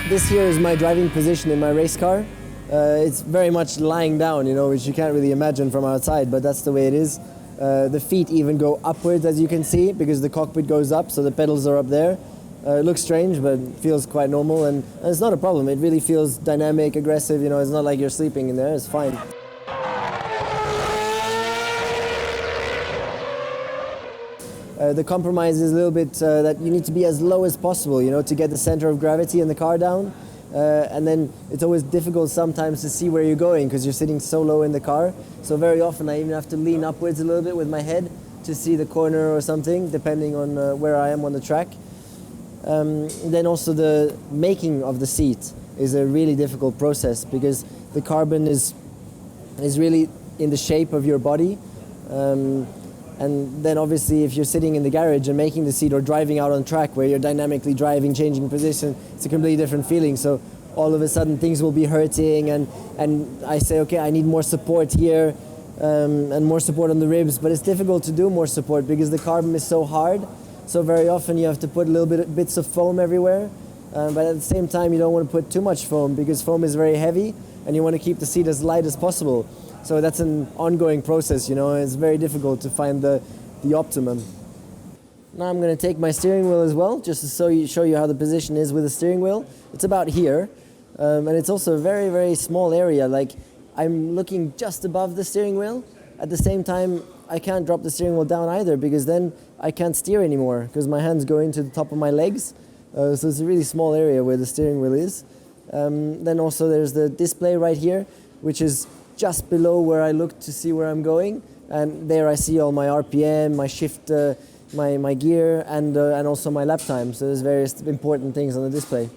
This here is my driving position in my race car. It's very much lying down, you know, which you can't really imagine from outside, but that's the way it is. The feet even go upwards, as you can see, because the cockpit goes up, so the pedals are up there. It looks strange, but it feels quite normal, and it's not a problem. It really feels dynamic, aggressive, you know, it's not like you're sleeping in there, it's fine. The compromise is a little bit that you need to be as low as possible, you know, to get the center of gravity in the car down. And then it's always difficult sometimes to see where you're going because you're sitting so low in the car. So very often I even have to lean upwards a little bit with my head to see the corner or something, depending on where I am on the track. Then also the making of the seat is a really difficult process because the carbon is really in the shape of your body. And then obviously if you're sitting in the garage and making the seat or driving out on track where you're dynamically driving, changing position, it's a completely different feeling. So all of a sudden things will be hurting and I say, okay, I need more support here and more support on the ribs, but it's difficult to do more support because the carbon is so hard. So very often you have to put a little bits of foam everywhere. But at the same time you don't want to put too much foam because foam is very heavy and you want to keep the seat as light as possible. So that's an ongoing process, you know, it's very difficult to find the optimum. Now I'm going to take my steering wheel as well, just to show you how the position is with the steering wheel. It's about here, and it's also a very, very small area. Like, I'm looking just above the steering wheel. At the same time, I can't drop the steering wheel down either, because then I can't steer anymore, because my hands go into the top of my legs. So it's a really small area where the steering wheel is. Then also there's the display right here, which is just below where I look to see where I'm going, and there I see all my RPM, my shift, my gear, and also my lap time. So there's various important things on the display.